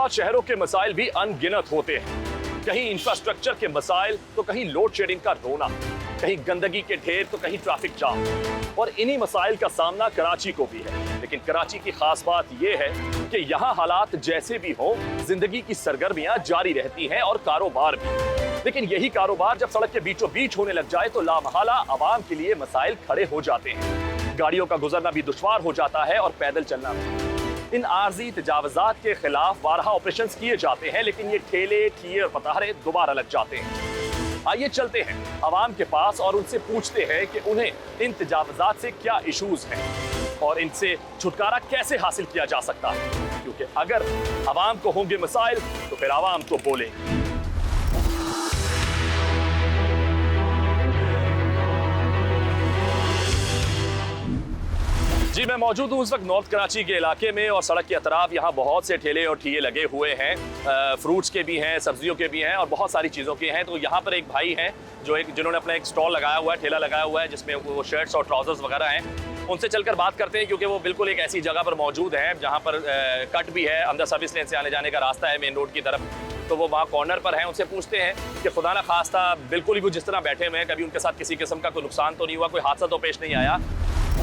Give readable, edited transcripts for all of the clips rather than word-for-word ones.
इस्लामाबाद शहरों के मसाइल भी अनगिनत होते हैं। कहीं इंफ्रास्ट्रक्चर के मसाइल तो कहीं लोड शेडिंग का रोना, कहीं गंदगी के ढेर तो कहीं ट्रैफिक जाम। और इन्हीं मसाइल का सामना कराची को भी है। लेकिन कराची की खास बात यह है कि यहाँ हालात जैसे भी हों, जिंदगी की सरगर्मियां जारी रहती हैं और कारोबार भी। लेकिन यही कारोबार जब सड़क के बीचों बीच होने लग जाए तो लामहला आवाम के लिए मसाइल खड़े हो जाते हैं। गाड़ियों का गुजरना भी दुश्वार हो जाता है और पैदल चलना भी। इन आर्जी तजावजात के खिलाफ 12 ऑपरेशन किए जाते हैं, लेकिन ये ठेले, ठिये और पतारे दोबारा लग जाते हैं। आइए चलते हैं आवाम के पास और उनसे पूछते हैं कि उन्हें इन तजावजात से क्या इशूज हैं और इनसे छुटकारा कैसे हासिल किया जा सकता है। क्योंकि अगर आवाम को होंगे मसाइल तो फिर आवाम तो बोलेंगे। जी, मैं मौजूद हूँ इस वक्त नॉर्थ कराची के इलाके में और सड़क के अतराफ यहाँ बहुत से ठेले और ठिये लगे हुए हैं। फ्रूट्स के भी हैं, सब्जियों के भी हैं और बहुत सारी चीज़ों के हैं। तो यहाँ पर एक भाई हैं जिन्होंने अपना एक स्टॉल लगाया हुआ है, ठेला लगाया हुआ है, जिसमें वो शर्ट्स और ट्राउजर्स वगैरह हैं। उनसे चलकर बात करते हैं क्योंकि वो बिल्कुल एक ऐसी जगह पर मौजूद है जहाँ पर कट भी है, अंदर सर्विस लेन से आने जाने का रास्ता है मेन रोड की तरफ। तो वो वहाँ कॉर्नर पर हैं। उनसे पूछते हैं कि खुदा ना खास्ता बिल्कुल ही वो जिस तरह बैठे हुए हैं, कभी उनके साथ किसी किस्म का कोई नुकसान तो नहीं हुआ, कोई हादसा तो पेश नहीं आया।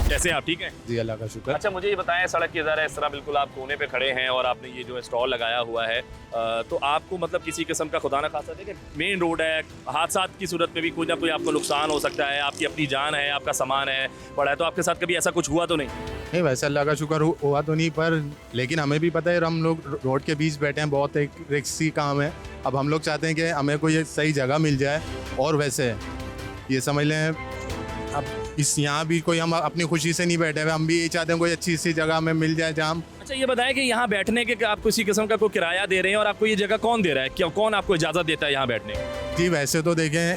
कैसे आप, ठीक हैं? जी, अल्लाह का शुक्र। अच्छा, मुझे ये बताएं, सड़क के ज़रा इस तरह बिल्कुल आप कोने पे खड़े हैं और आपने ये जो स्टॉल लगाया हुआ है, तो आपको मतलब किसी किस्म का खुदा ना खास्ता, देखिए मेन रोड है, हादसा की सूरत में भी कोई ना कोई आपको नुकसान हो सकता है, आपकी अपनी जान है, आपका सामान है पड़ा है, तो आपके साथ कभी ऐसा कुछ हुआ तो नहीं? वैसे अल्लाह का शुक्र हुआ तो नहीं, पर लेकिन हमें भी पता है हम लोग रोड के बीच बैठे हैं, बहुत एक रिस्की काम है। अब हम लोग चाहते हैं कि हमें कोई सही जगह मिल जाए और वैसे ये समझ लें अब यहाँ भी कोई हम अपनी खुशी से नहीं बैठे हुए, हम भी यही चाहते हैं कोई अच्छी सी जगह हमें मिल जाए जहाँ। अच्छा, ये बताएं कि यहाँ बैठने के आप किसी किस्म का कोई किराया दे रहे हैं और आपको ये जगह कौन दे रहा है, क्या कौन आपको इजाज़त देता है यहाँ बैठने की? जी, वैसे तो देखें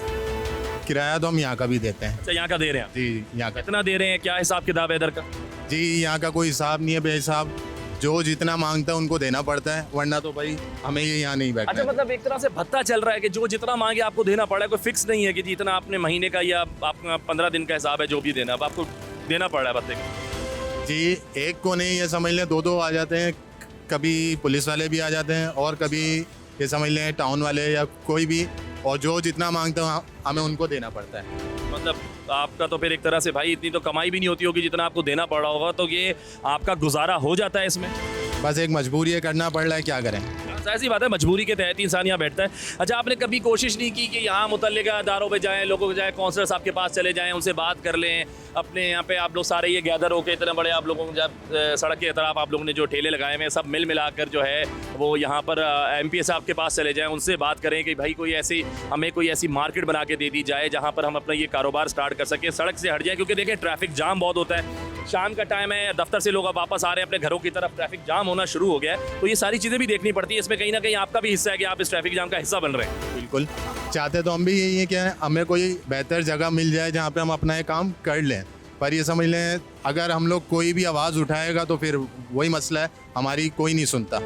किराया तो हम यहाँ का भी देते हैं। अच्छा, यहाँ का दे रहे हैं? जी, यहाँ का। कितना दे रहे हैं, क्या हिसाब किताब है इधर का? जी, यहाँ का कोई हिसाब नहीं है, बेहिसाब जो जितना मांगता है उनको देना पड़ता है, वरना तो भाई हमें ये यहाँ नहीं बैठना। अच्छा, मतलब एक तरह से भत्ता चल रहा है कि जो जितना मांगे आपको देना पड़ा है, कोई फिक्स नहीं है कि जितना आपने महीने का या आपका 15 दिन का हिसाब है, जो भी देना अब आपको देना पड़ रहा है भत्ते का? जी, एक को नहीं, ये समझ लें दो आ जाते हैं, कभी पुलिस वाले भी आ जाते हैं और कभी ये समझ लें टाउन वाले या कोई भी, और जो जितना मांगता है हमें उनको देना पड़ता है। मतलब आपका तो फिर एक तरह से भाई इतनी तो कमाई भी नहीं होती होगी जितना आपको देना पड़ रहा होगा, तो ये आपका गुजारा हो जाता है इसमें? बस एक मजबूरी है, करना पड़ रहा है, क्या करें। ऐसी बात है, मजबूरी के तहत इंसान यहाँ बैठता है। अच्छा, आपने कभी कोशिश नहीं की कि यहाँ मुतल्लिका इदारों पे जाएं, लोगों को जाएं, काउंसलर साहब के पास चले जाएं, उनसे बात कर लें, अपने यहाँ पे आप लोग सारे ये गैदर होकर इतने बड़े आप लोगों जब सड़क के तरफ आप लोगों ने जो ठेले लगाए हुए हैं, सब मिल मिलाकर जो है वो यहाँ पर MPA साहब के पास चले जाएँ, उनसे बात करें कि भाई हमें कोई ऐसी मार्केट बना के दे दी जाए जहाँ पर हम अपना ये कारोबार स्टार्ट कर सकें, सड़क से हट जाए। क्योंकि देखिए ट्रैफिक जाम बहुत होता है, शाम का टाइम है, दफ्तर से लोग अब वापस आ रहे हैं अपने घरों की तरफ, ट्रैफिक जाम होना शुरू हो गया है, तो ये सारी चीज़ें भी देखनी पड़ती है। इसमें कहीं ना कहीं आपका भी हिस्सा है कि आप इस ट्रैफिक जाम का हिस्सा बन रहे हैं। बिल्कुल, चाहते तो हम भी यही है कि हमें कोई बेहतर जगह मिल जाए जहाँ पे हम अपना ये काम कर लें, पर ये समझ लें अगर हम लोग कोई भी आवाज़ उठाएगा तो फिर वही मसला है, हमारी कोई नहीं सुनता।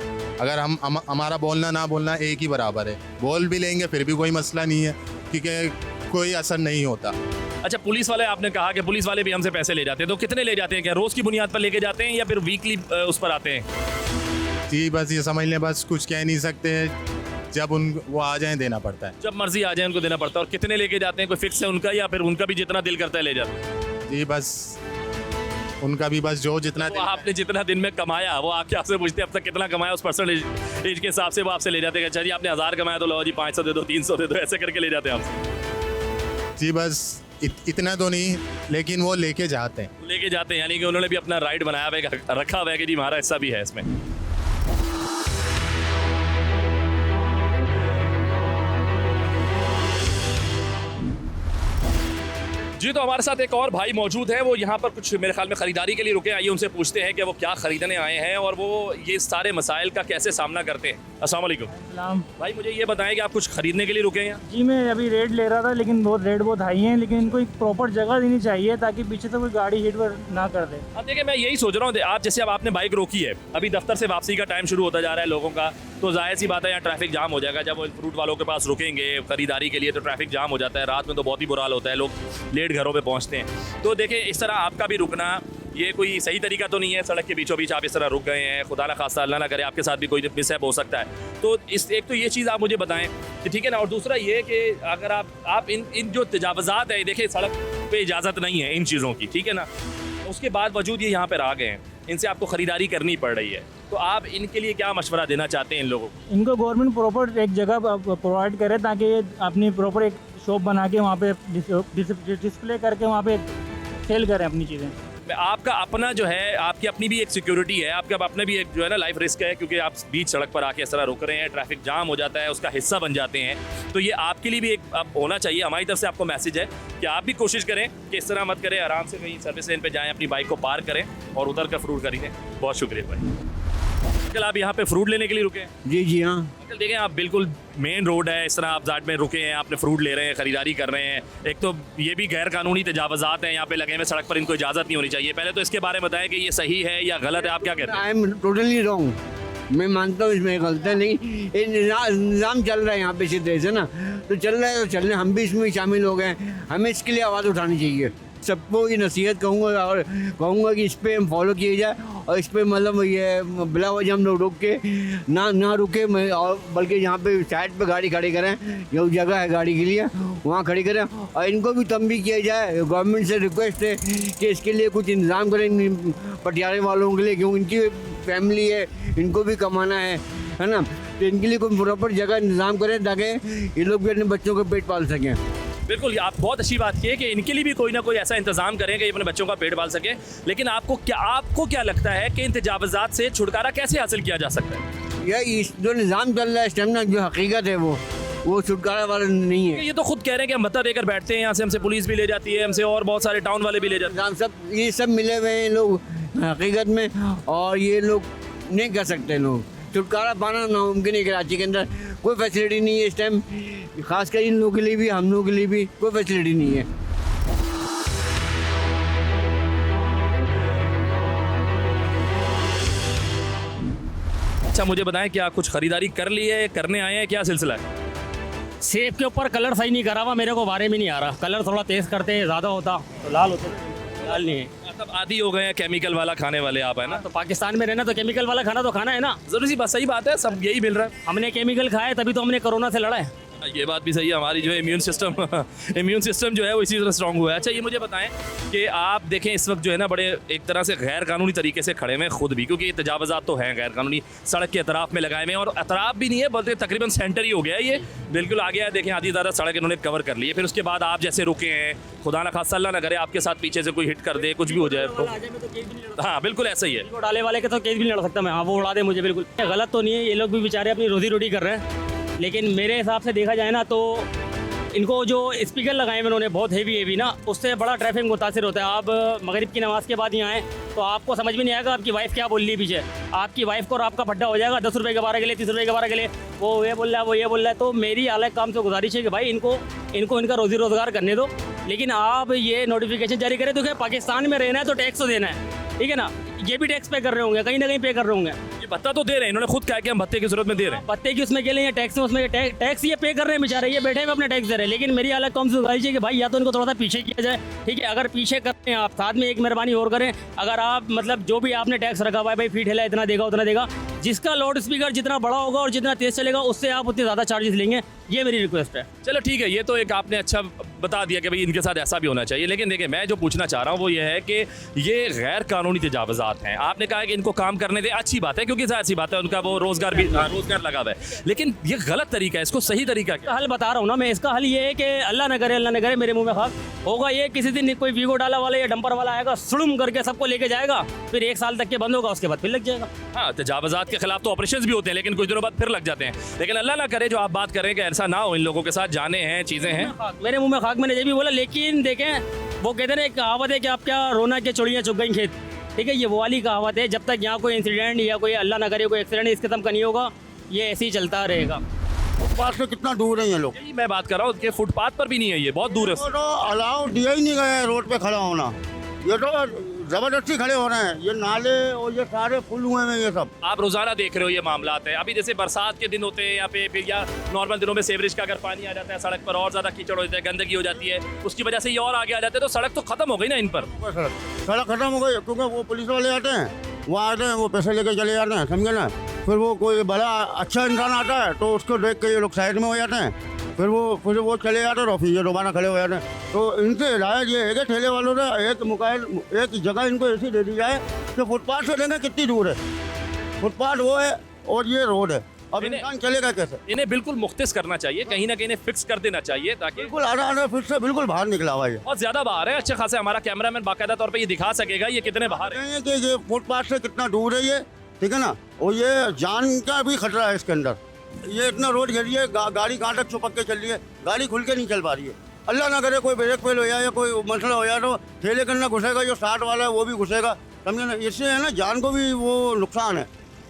अगर हम हमारा बोलना ना बोलना एक ही बराबर है, बोल भी लेंगे फिर भी कोई मसला नहीं है, क्योंकि कोई असर नहीं होता। अच्छा, पुलिस वाले, आपने कहा कि पुलिस वाले भी हमसे पैसे ले जाते हैं, तो कितने ले जाते हैं? क्या रोज़ की बुनियाद पर लेके जाते हैं या फिर वीकली उस पर आते हैं? जी, बस ये समझ लें, बस कुछ कह नहीं सकते, जब वो आ जाएं देना पड़ता है। जब मर्जी आ जाए उनको देना पड़ता है। और कितने लेके जाते हैं, कोई फिक्स है उनका या फिर उनका भी जितना दिल करता है ले जाते हैं? जी, बस उनका भी बस जो जितना तो आपने जितना दिन में कमाया वो आके आपसे पूछते हैं अब तक कितना कमाया, उस परसेंटेज के हिसाब से वो आपसे ले जाते हैं। अच्छा जी, आपने 1000 कमाया तो लो जी 500 दे दो, 300 दे दो, ऐसे करके ले जाते हैं आपसे? जी, बस इतना तो नहीं, लेकिन वो लेके जाते हैं। लेके जाते हैं, यानी कि उन्होंने भी अपना राइट बनाया हुआ है, रखा हुआ है कि जी हमारा हिस्सा भी है इसमें। जी, तो हमारे साथ एक और भाई मौजूद है, वो यहाँ पर कुछ मेरे ख्याल में ख़रीदारी के लिए रुके। आइए उनसे पूछते हैं कि वो क्या ख़रीदने आए हैं और वो ये सारे मसाइल का कैसे सामना करते हैं। अस्सलाम वालेकुम भाई, मुझे ये बताएं कि आप कुछ ख़रीदने के लिए रुके हैं? जी, मैं अभी रेट ले रहा था, लेकिन रेट बहुत हाई है, लेकिन इनको एक प्रॉपर जगह देनी चाहिए ताकि पीछे से कोई गाड़ी हिट ना कर दे। अब देखिए, मैं यही सोच रहा हूँ, आप जैसे अब आपने बाइक रोकी है, अभी दफ्तर से वापसी का टाइम शुरू होता जा रहा है लोगों का, तो जाहिर सी बात है यहाँ ट्रैफिक जाम हो जाएगा। जब वो फ्रूट वालों के पास रुकेंगे खरीदारी के लिए तो ट्रैफिक जाम हो जाता है, रात में तो बहुत ही बुरा हाल होता है, लोग लेट घरों पे पहुँचते हैं। तो देखिए, इस तरह आपका भी रुकना ये कोई सही तरीका तो नहीं है। सड़क के बीचों बीच आप इस तरह रुक गए हैं, खुदा ना खास्ता अल्लाह ना करे आपके साथ भी कोई मिसहैप हो सकता है। तो इस एक तो ये चीज़ आप मुझे बताएं कि ठीक है ना, और दूसरा ये कि अगर आप इन जो तजावज़ात है, देखिए सड़क पे इजाज़त नहीं है इन चीज़ों की, ठीक है ना, उसके बाद वजूद ये यहाँ पर आ गए हैं, इनसे आपको ख़रीदारी करनी पड़ रही है, तो आप इनके लिए क्या मशवरा देना चाहते हैं इन लोगों को? इनको गवर्नमेंट प्रॉपर एक जगह प्रोवाइड करे ताकि ये अपनी प्रॉपर एक शॉप बना के वहाँ पे डिस्प्ले करके वहाँ पे सेल करें अपनी चीज़ें। आपका अपना जो है, आपकी अपनी भी एक सिक्योरिटी है, आपका अपना भी एक जो है ना लाइफ रिस्क है, क्योंकि आप बीच सड़क पर आके इस तरह रुक रहे हैं, ट्रैफिक जाम हो जाता है, उसका हिस्सा बन जाते हैं। तो ये आपके लिए भी एक अब होना चाहिए। हमारी तरफ से आपको मैसेज है कि आप भी कोशिश करें कि इस तरह मत करें, आराम से कहीं सर्विस लेन पे जाएं, अपनी बाइक को पार्क करें और उतर कर फ्रूट खरीदें। बहुत शुक्रिया भाई। अंकल आप यहाँ पे फ्रूट लेने के लिए रुके हैं? जी जी हाँ। अंकल देखें, आप बिल्कुल मेन रोड है, इस तरह आप जाट में रुके हैं, आपने फ्रूट ले रहे हैं, खरीदारी कर रहे हैं। एक तो ये भी गैर कानूनी तजावज़ात हैं यहाँ पे लगे हुए सड़क पर, इनको इजाज़त नहीं होनी चाहिए। पहले तो इसके बारे में बताएं कि ये सही है या गलत है, आप क्या कहते हैं? I am totally wrong. मैं मानता हूँ इसमें गलत है नहीं, ये निज़ाम चल रहा है यहाँ पे इसी तरह से ना, तो चल रहा है तो चल रहे हैं, हम भी इसमें शामिल हो गए। हमें इसके लिए आवाज़ उठानी चाहिए। सबको ये नसीहत कहूँगा और कहूँगा कि इस पर हम फॉलो किए जाए और इस पर मतलब ये बिला वजह हम लोग रुक के ना रुके, और बल्कि यहाँ पे साइड पे गाड़ी खड़ी करें, जो जगह है गाड़ी के लिए वहाँ खड़ी करें। और इनको भी तंबीह किया जाए, गवर्नमेंट से रिक्वेस्ट है कि इसके लिए कुछ इंतज़ाम करें पटियाले वालों के लिए, क्योंकि इनकी फैमिली है, इनको भी कमाना है ना, तो इनके लिए कोई प्रॉपर जगह इंतज़ाम करें ताकि ये लोग भी अपने बच्चों को पेट पाल सकें। बिल्कुल, आप बहुत अच्छी बात की है कि इनके लिए भी कोई ना कोई ऐसा इंतजाम करें कि ये अपने बच्चों का पेट पाल सकें। लेकिन आपको क्या लगता है कि इन तजावज़ात से छुटकारा कैसे हासिल किया जा सकता है? यह इस जो निज़ाम चल रहा है इस टाइम ना, जो हकीकत है वो छुटकारा वाला नहीं है। ये तो खुद कह रहे हैं कि हम भत्ता देकर बैठते हैं, यहाँ से हमसे पुलिस भी ले जाती है, हमसे और बहुत सारे टाउन वाले भी ले जाते हैं। सब ये सब मिले हुए हैं लोग हकीकत में, और ये लोग नहीं कर सकते। लोग छुटकारा पाना नामुमकिन है। कराची के अंदर कोई फैसिलिटी नहीं है इस टाइम, खासकर इन लोगों के लिए भी, हम लोगों के लिए भी कोई फैसिलिटी नहीं है। अच्छा मुझे बताएं, क्या कुछ खरीदारी कर ली है, करने आए हैं, क्या सिलसिला है? सेब के ऊपर कलर सही नहीं करा हुआ, मेरे को बारे में नहीं आ रहा। कलर थोड़ा तेज करते ज़्यादा होता तो लाल होता, लाल नहीं है। मतलब आदी हो गए हैं केमिकल वाला खाने वाले आप, है ना? तो पाकिस्तान में रहना तो केमिकल वाला खाना तो खाना है ना। जरूरी सी बात, सही बात है, सब यही मिल रहा है। हमने केमिकल खाया तभी तो हमने कोरोना से लड़ा है। ये बात भी सही है, हमारी जो है इम्यून सिस्टम जो है वो इसी तरह स्ट्रॉन्ग हुआ है। अच्छा ये मुझे बताएं कि आप देखें इस वक्त जो है ना बड़े एक तरह से गैर कानूनी तरीके से खड़े हुए खुद भी, क्योंकि ये तजावज़ात तो हैं गैर कानूनी, सड़क के अतराफ में लगाए हुए हैं, और अतराफ भी नहीं है बोलते तकरीबन सेंटर ही हो गया है, ये बिल्कुल आ गया है। देखें आधी ज़्यादा सड़क इन्होंने कवर कर ली है। फिर उसके बाद आप जैसे रुके हैं, खुदा ना खास्ता अल्लाह ना करे आपके साथ पीछे से कोई हिट कर दे, कुछ भी हो जाए तो हाँ बिल्कुल ऐसा ही है। वो डाले वाले के तो केस भी नहीं लड़ सकता मैं, हाँ वो उड़ा दे मुझे, बिल्कुल गलत तो नहीं है। ये लोग भी बेचारे अपनी रोजी रोटी कर रहे हैं, लेकिन मेरे हिसाब से देखा जाए ना तो इनको जो स्पीकर लगाए हैं उन्होंने बहुत हेवी ना, उससे बड़ा ट्रैफिक मुतासिर होता है। आप मगरिब की नमाज़ के बाद यहाँ आए तो आपको समझ में नहीं आएगा आपकी वाइफ क्या बोल रही है पीछे। आपकी वाइफ को और आपका फड्डा हो जाएगा 10 रुपये के 12 के लिए, 30 रुपये के 12 के लिए, वो ये बोल रहा है, वो ये बोल रहा है। तो मेरी आला काम से गुजारिश है कि भाई इनको इनका रोज़ी रोज़गार करने दो, लेकिन आप ये नोटिफिकेशन जारी करें तो क्या पाकिस्तान में रहना है तो टैक्स तो देना है, ठीक है ना। ये भी टैक्स पे कर रहे होंगे, कहीं ना कहीं पे कर रहे होंगे। ये भत्ता तो दे रहे हैं, इन्होंने खुद कहा कि हम भत्ते की जरूरत में दे रहे हैं। पत्ते की उसमें के लिए टैक्स में, उसमें टैक्स ये पे कर रहे हैं बेचारे, ये बैठे हुए अपने टैक्स दे रहे हैं। लेकिन मेरी अलग कम से गुजारिश है कि भाई या तो इनको थोड़ा सा पीछे किया जाए, ठीक है। अगर पीछे करते हैं आप, साथ में एक मेहरबानी और करें, अगर आप मतलब जो भी आपने टैक्स रखा हुआ है भाई फीट हिला इतना देगा उतना देगा, जिसका लाउड स्पीकर जितना बड़ा होगा और जितना तेज चलेगा उससे आप उतने ज़्यादा चार्जेस लेंगे, ये मेरी रिक्वेस्ट है। चलो ठीक है, ये तो एक आपने अच्छा बता दिया कि भाई इनके साथ ऐसा भी होना चाहिए। लेकिन देखिए मैं जो पूछना चाह रहा हूँ वो ये है कि ये गैर कानूनी तजावज़ात हैं। आपने कहा कि इनको काम करने दे, अच्छी बात है, क्योंकि अच्छी बात है, उनका वो रोजगार लगा हुआ है। लेकिन ये गलत तरीका है, इसको सही तरीका क्या? हल बता रहा हूँ ना मैं, इसका हल ये है कि अल्लाह न करे मेरे मुंह में खाक होगा ये, किसी दिन कोई वीगो डाला वाला या डंपर वाला आएगा, सुड़ुम करके सबको लेके जाएगा, फिर 1 साल तक के बंद होगा, उसके बाद फिर लग जाएगा। हाँ, तजावज़ात के खिलाफ तो ऑपरेशन भी होते हैं, लेकिन कुछ दिनों बाद फिर लग जाते हैं। लेकिन अल्लाह ना करे जो आप बात करें कि ऐसा ना हो, इन लोगों के साथ जाने हैं, चीज़ें हैं। मेरे मुंह में खाक, मैंने ये भी बोला। लेकिन देखें वो कहते हैं एक कहावत है कि आप क्या रोना के चुड़ियाँ चुग गई खेत, ठीक है, ये वो वाली कहावत है। जब तक यहाँ कोई इंसिडेंट या कोई अल्लाह ना करे कोई एक्सीडेंट इस किस्म का नहीं होगा, ये ऐसे ही चलता रहेगा। फुटपाथ से कितना दूर है ये लोग? यही मैं बात कर रहा हूँ कि फुटपाथ पर भी नहीं है, ये बहुत दूर है। तो अलाउ दिया ही नहीं गया है रोड पे खड़ा होना। ये तो जबरदस्ती खड़े हो रहे हैं। ये नाले और ये सारे फुल हुए हैं ये सब। आप रोजाना देख रहे हो ये मामलात है। अभी जैसे बरसात के दिन होते हैं यहाँ पे, फिर या नॉर्मल दिनों में सेवरेज का अगर पानी आ जाता है सड़क पर और ज्यादा कीचड़ हो जाता है, गंदगी हो जाती है, उसकी वजह से ये और आगे आ जाते हैं, तो सड़क तो खत्म हो गई ना इन पर। सड़क खत्म हो गई क्योंकि वो पुलिस वाले आते हैं, वो आते हैं, वो पैसे लेके चले जाते हैं, समझे ना। फिर वो कोई बड़ा अच्छा इंसान आता है तो उसको देख के ये लोग साइड में हो जाते हैं, फिर वो चले जाते हैं और फिर ये दोबारा खड़े हो जाते हैं। तो इनसे हिदायत ये है कि ठेले वालों ने एक जगह इनको ऐसी दे दी जाए कि फुटपाथ से देखें कितनी दूर है, फुटपाथ वो है और ये रोड है, अब इंसान चलेगा कैसे। इन्हें बिल्कुल मुख्तिस करना चाहिए, कहीं ना कहीं इन्हें फिक्स कर देना चाहिए ताकि बिल्कुल आधा फिर से बिल्कुल बाहर निकला हुआ है। बहुत ज्यादा बाहर है। अच्छा खासा हमारा कैमरामैन बाकायदा तौर पे ये दिखा सकेगा ये कितने बाहर है। कि ये फुटपाथ से कितना दूर है ये, ठीक है ना। और ये जान का भी खतरा है इसके अंदर। ये इतना रोड घेरी है, गाड़ी कहाँ तक छुपक के चल रही है, गाड़ी खुल के नहीं चल पा रही है। अल्लाह ना करे कोई ब्रेक फेल हो जाए या कोई मसला हो जाए तो ठेले के अंदर घुसेगा, जो 60 वाला है वो भी घुसेगा, समझे ना। इससे है ना जान को भी वो नुकसान है।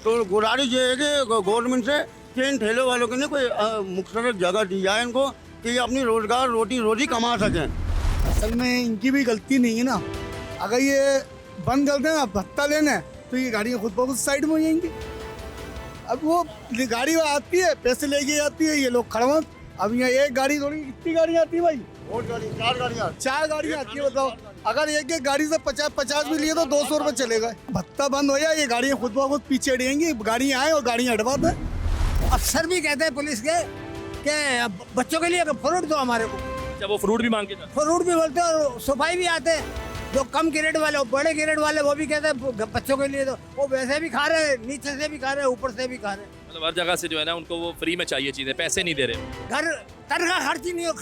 तो गुजारिश ये है कि गवर्नमेंट से कि इन ठेले वालों के लिए कोई मुख्तलिफ जगह दी जाए इनको, कि ये अपनी रोजगार रोजी कमा सकें। असल में इनकी भी गलती नहीं है ना। अगर ये बंद कर दें भत्ता लेने तो ये गाड़ियाँ खुद ब खुद साइड में हो जाएंगी। अब वो गाड़ी आती है, पैसे लेके जाती है, ये लोग खड़वा। अब यहाँ एक गाड़ी थोड़ी, कितनी गाड़ियाँ आती है भाई? 4 गाड़ियाँ आती है। बताओ अगर एक गाड़ी से 50 भी लिए तो 200 रुपये चलेगा। भत्ता बंद हो जाए, ये गाड़ियाँ खुद ब खुद पीछे हटेंगी, गाड़ियाँ आए और गाड़ियाँ हटवाते हैं। अफसर भी कहते हैं पुलिस के कि बच्चों के लिए फ्रूट दो हमारे को। जब वो फ्रूट भी मांग के जाते फ्रूट भी बोलते हैं और सफाई भी आते हैं। जो कम ग्रेड वाले, बड़े ग्रेड वाले वो भी कहते हैं बच्चों के लिए दो। वो वैसे भी खा रहे हैं, नीचे से भी खा रहे हैं, ऊपर से भी खा रहे हैं। मतलब हर जगह से जो है ना उनको वो फ्री में चाहिए चीजें, पैसे नहीं दे रहे। घर तनख्वाह खर्च नहीं हो,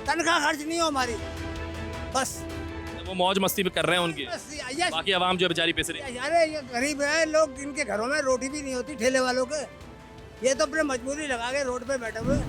तनख्वाह खर्च नहीं हो हमारी, बस वो मौज मस्ती भी कर रहे हैं उनकी, यस। बाकी आवाम जो बेचारी पैसे रही। अरे ये गरीब है लोग, इनके घरों में रोटी भी नहीं होती ठेले वालों के। ये तो अपने मजबूरी लगा के रोड पे बैठे हुए।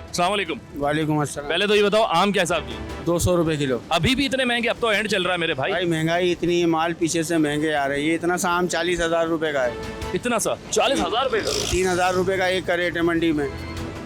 अस्सलाम वालेकुम। वालेकुम अस्सलाम। पहले तो ये बताओ आम क्या हिसाब जी? 200 रुपये किलो। अभी भी इतने महंगे? अब तो एंड चल रहा है मेरे भाई। भाई महंगाई इतनी है, माल पीछे से महंगे आ रहे हैं। ये इतना सा आम 40,000 रुपये का है। इतना सा 40,000 रुपए का? 3,000 रुपये का एक करेट है मंडी में।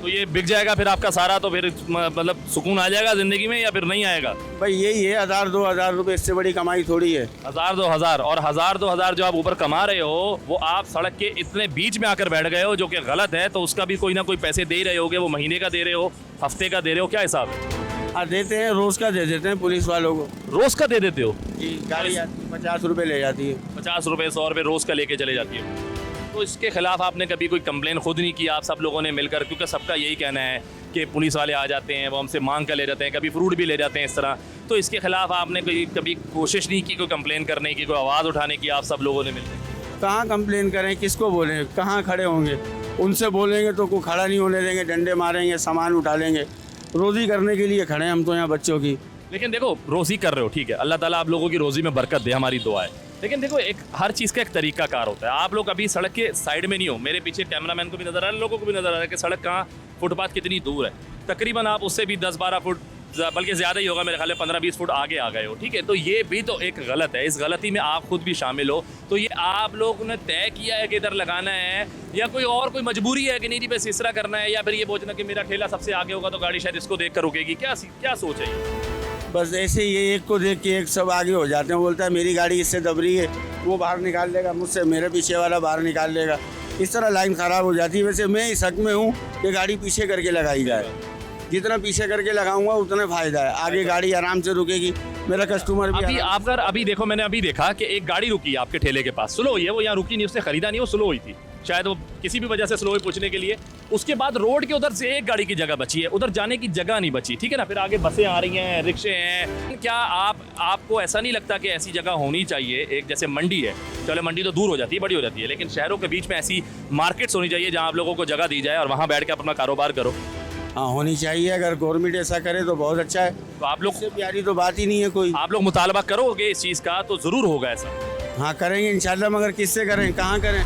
तो ये बिक जाएगा फिर आपका सारा, तो फिर मतलब सुकून आ जाएगा जिंदगी में या फिर नहीं आएगा? भाई यही है 1,000-2,000 रुपये, इससे बड़ी कमाई थोड़ी है। 1,000-2,000 और 1,000-2,000 जो आप ऊपर कमा रहे हो वो आप सड़क के इतने बीच में आकर बैठ गए हो, जो कि गलत है। तो उसका भी कोई ना कोई पैसे दे रहे होगे, वो महीने का दे रहे हो, हफ्ते का दे रहे हो, क्या हिसाब है? देते हैं, रोज का दे देते हैं पुलिस वालों को। रोज का दे देते हो? जी, गाड़ी आती है 50 रुपये ले जाती है। 50 रुपए 100 रुपए रोज का लेके चले जाती है। तो इसके खिलाफ आपने कभी कोई कंप्लेन खुद नहीं की आप सब लोगों ने मिलकर? क्योंकि सबका यही कहना है कि पुलिस वाले आ जाते हैं, वो हमसे मांग कर ले जाते हैं, कभी फ्रूट भी ले जाते हैं इस तरह। तो इसके खिलाफ आपने कभी कोशिश नहीं की कोई कंप्लेन करने की, कोई आवाज़ उठाने की आप सब लोगों ने मिलकर? कहाँ कंप्लेन करें, किसको बोलें, कहाँ खड़े होंगे? उनसे बोलेंगे तो कोई खड़ा नहीं होने देंगे, डंडे मारेंगे, सामान उठा लेंगे। रोज़ी करने के लिए खड़े हैं हम तो यहाँ बच्चों की। लेकिन देखो रोज़ी कर रहे हो, ठीक है, अल्लाह ताला आप लोगों की रोज़ी में बरकत दे, हमारी दुआ है। लेकिन देखो एक हर चीज़ का एक तरीका कार होता है। आप लोग अभी सड़क के साइड में नहीं हो, मेरे पीछे कैमरामैन को भी नज़र आ रहा है, लोगों को भी नज़र आ रहा है कि सड़क कहाँ, फुटपाथ कितनी दूर है। तकरीबन आप उससे भी 10-12 फुट, बल्कि ज़्यादा ही होगा मेरे ख्याल में, 15-20 फुट आगे आ गए हो, ठीक है। तो ये भी तो एक गलत है, इस गलती में आप खुद भी शामिल हो। तो ये आप लोगों ने तय किया है कि इधर लगाना है, या कोई मजबूरी है कि नहीं जी बस इस तरह करना है, या फिर ये सोचना कि मेरा ठेला सबसे आगे होगा तो गाड़ी शायद इसको देख कर रुकेगी? क्या सोच है ये? बस ऐसे ही ये एक को देख के एक सब आगे हो जाते हैं। बोलता है मेरी गाड़ी इससे दब रही है, वो बाहर निकाल लेगा मुझसे, मेरे पीछे वाला बाहर निकाल लेगा। इस तरह लाइन ख़राब हो जाती है। वैसे मैं इस हक में हूँ कि गाड़ी पीछे करके लगाई जाए। जितना पीछे करके लगाऊंगा उतना फ़ायदा है, आगे गाड़ी आराम से रुकेगी, मेरा कस्टमर भी। अभी देखो, मैंने अभी देखा कि एक गाड़ी रुकी है आपके ठेले के पास, स्लो हुई है, वो यहाँ रुकी नहीं, उसने खरीदा नहीं, वो स्लो हुई थी, शायद वो किसी भी वजह से स्लो हुई पूछने के लिए। उसके बाद रोड के उधर से एक गाड़ी की जगह बची है, उधर जाने की जगह नहीं बची, ठीक है ना। फिर आगे बसें आ रही हैं, रिक्शे हैं। क्या आपको ऐसा नहीं लगता कि ऐसी जगह होनी चाहिए? एक जैसे मंडी है, चलो मंडी तो दूर हो जाती है, बड़ी हो जाती है, लेकिन शहरों के बीच में ऐसी मार्केट्स होनी चाहिए जहाँ आप लोगों को जगह दी जाए और वहाँ बैठ के अपना कारोबार करो। हाँ, होनी चाहिए। अगर गवर्नमेंट ऐसा करे तो बहुत अच्छा है। तो आप लोग से प्यारी तो बात ही नहीं है कोई। आप लोग मुतालबा करोगे इस चीज़ का तो ज़रूर होगा ऐसा। हाँ करेंगे इंशाल्लाह, मगर किससे करें, कहाँ करें?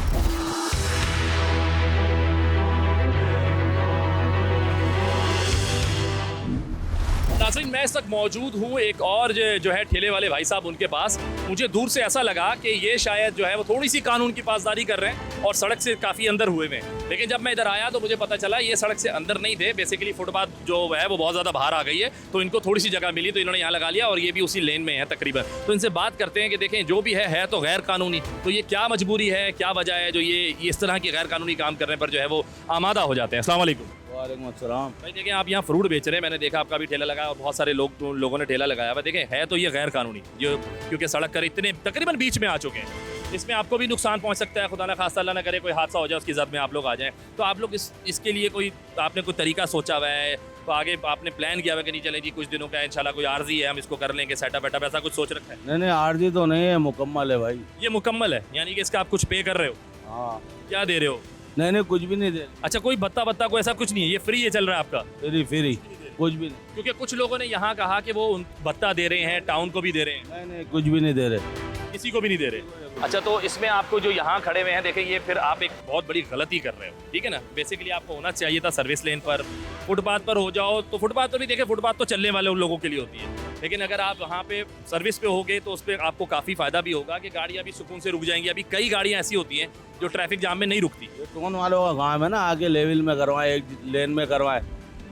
मैं इस वक्त मौजूद हूँ एक और जो है ठेले वाले भाई साहब उनके पास। मुझे दूर से ऐसा लगा कि ये शायद जो है वो थोड़ी सी कानून की पासदारी कर रहे हैं और सड़क से काफ़ी अंदर हुए में। लेकिन जब मैं इधर आया तो मुझे पता चला ये सड़क से अंदर नहीं थे, बेसिकली फुटपाथ जो है वो बहुत ज़्यादा बाहर आ गई है, तो इनको थोड़ी सी जगह मिली तो इन्होंने यहाँ लगा लिया और ये भी उसी लेन में है तकरीबन। तो इनसे बात करते हैं कि देखें जो भी है तो गैर कानूनी, तो ये क्या मजबूरी है, क्या वजह है जो ये इस तरह की गैर कानूनी काम करने पर जो है वो आमादा हो जाते हैं। अस्सलाम वालेकुम। वालेकुम अस्सलाम। भाई देखें आप यहाँ फ्रूट बेच रहे हैं, मैंने देखा आपका भी ठेला लगाया और बहुत सारे लोगों ने ठेला लगाया हुआ। देखें है तो ये गैर कानूनी, जो क्योंकि सड़क कर इतने तकरीबन बीच में आ चुके हैं, इसमें आपको भी नुकसान पहुंच सकता है, खुदा ना खास्ता अल्लाह ना करे कोई हादसा हो जाए उसकी जद में आप लोग आ जाएं। तो आप लोग इसके लिए कोई आपने कोई तरीका सोचा हुआ है, तो आगे आपने प्लान किया हुआ कि नहीं चले जी कुछ दिनों का इंशाल्लाह कोई आर्जी है हम इसको कर लेंगे सेटअप वेटअप, ऐसा कुछ सोच रखा है? नहीं आरजी तो नहीं है, मुकम्मल है भाई। ये मुकम्मल है यानी कि इसका आप कुछ पे कर रहे हो? हाँ। क्या दे रहे हो? नहीं कुछ भी नहीं दे। अच्छा कोई भत्ता कोई ऐसा कुछ नहीं है, ये फ्री है चल रहा है आपका? फ्री कुछ भी नहीं। क्योंकि कुछ लोगों ने यहाँ कहा कि वो भत्ता दे रहे हैं, टाउन को भी दे रहे हैं। नहीं कुछ भी नहीं दे रहे, किसी को भी नहीं दे रहे। अच्छा तो इसमें आपको जो यहाँ खड़े हुए हैं देखें, ये फिर आप एक बहुत बड़ी गलती कर रहे हो, ठीक है ना। बेसिकली आपको होना चाहिए था सर्विस लेन पर, फुटपाथ पर हो जाओ। तो फुटपाथ पर भी देखें, फुटपाथ तो चलने वाले उन लोगों के लिए होती है, लेकिन अगर आप वहाँ पे सर्विस पे होगे तो उस पर आपको काफ़ी फ़ायदा भी होगा कि गाड़ियाँ भी सुकून से रुक जाएंगी। अभी कई गाड़ियाँ ऐसी होती हैं जो ट्रैफिक जाम में नहीं रुकती। टोन वालों का काम है ना, आगे लेवल में करवाए, एक लेन में करवाए,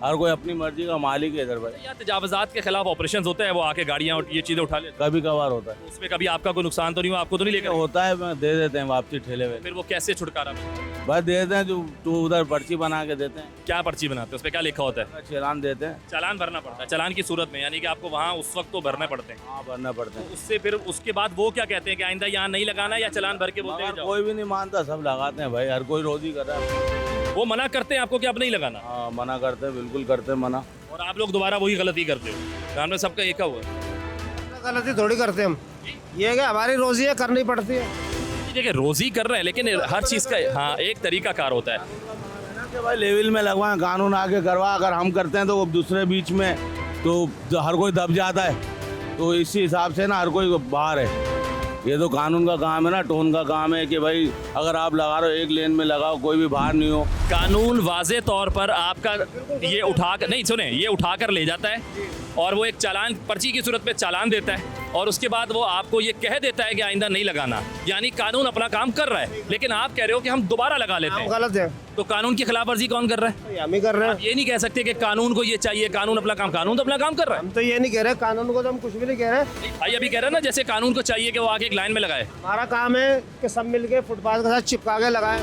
हर कोई अपनी मर्जी का मालिक है इधर भाई। यहाँ तजावजात के खिलाफ ऑपरेशन होते हैं, वो आके गाड़ियाँ ये चीज़ें उठा लेते कभी कभार होता है, उसमें कभी आपका कोई नुकसान तो नहीं हुआ? आपको तो नहीं लेकर होता है, मैं दे देते हैं वापसी ठेले में। फिर वो कैसे छुटकारा मिलता है? बस दे देते हैं, जो उधर पर्ची बना के देते हैं। क्या पर्ची बनाते हैं, उस पर क्या लिखा होता है? चालान देते हैं। चालान भरना पड़ता है चालान की सूरत में, यानी कि आपको वहाँ उस वक्त तो भरने पड़ते हैं? हाँ भरना पड़ता है। उससे फिर उसके बाद वो क्या कहते हैं कि आइंदा यहाँ नहीं लगाना, या चालान भर के बोलते हैं जाओ? कोई भी नहीं मानता, सब लगाते हैं भाई, हर कोई रोजी कर रहा है। वो मना करते हैं आपको कि अब नहीं लगाना? हाँ मना करते हैं, बिल्कुल करते हैं मना। और आप लोग दोबारा वही गलती करते हो? काम में सबका एक हुआ है। गलती थोड़ी करते हम, ये क्या हमारी रोजी है, करनी पड़ती है। देखिए रोजी कर रहे हैं, लेकिन हर चीज़ का हाँ एक तरीका कार होता है कि भाई लेवल में लगवाएं, कानून आगे करवा। अगर हम करते हैं तो वो दूसरे बीच में तो हर कोई दब जाता है, तो इसी हिसाब से ना हर कोई बाहर है। ये तो कानून का काम है ना, टोन का काम है कि भाई अगर आप लगा रहे हो एक लेन में लगाओ, कोई भी बाहर नहीं हो। कानून वाजे तौर पर आपका ये उठा कर नहीं, सुने, ये उठा कर ले जाता है और वो एक चालान पर्ची की सूरत में चालान देता है, और उसके बाद वो आपको ये कह देता है कि आइंदा नहीं लगाना। यानी कानून अपना काम कर रहा है, लेकिन आप कह रहे हो कि हम दोबारा लगा लेते हैं। गलत है, तो कानून की खिलाफ वर्जी कौन कर रहा है? हम ही कर रहे हैं। आप ये नहीं कह सकते कि कानून को ये चाहिए, कानून अपना काम, कानून तो अपना काम कर रहा है। हम तो ये नहीं कह रहे, कानून को तो हम कुछ भी नहीं कह रहे। भाई अभी कह रहे हैं ना, जैसे कानून को चाहिए कि वो आगे एक लाइन में लगाए। हमारा काम है कि सब मिलके फुटपाथ के साथ चिपका के लगाएं।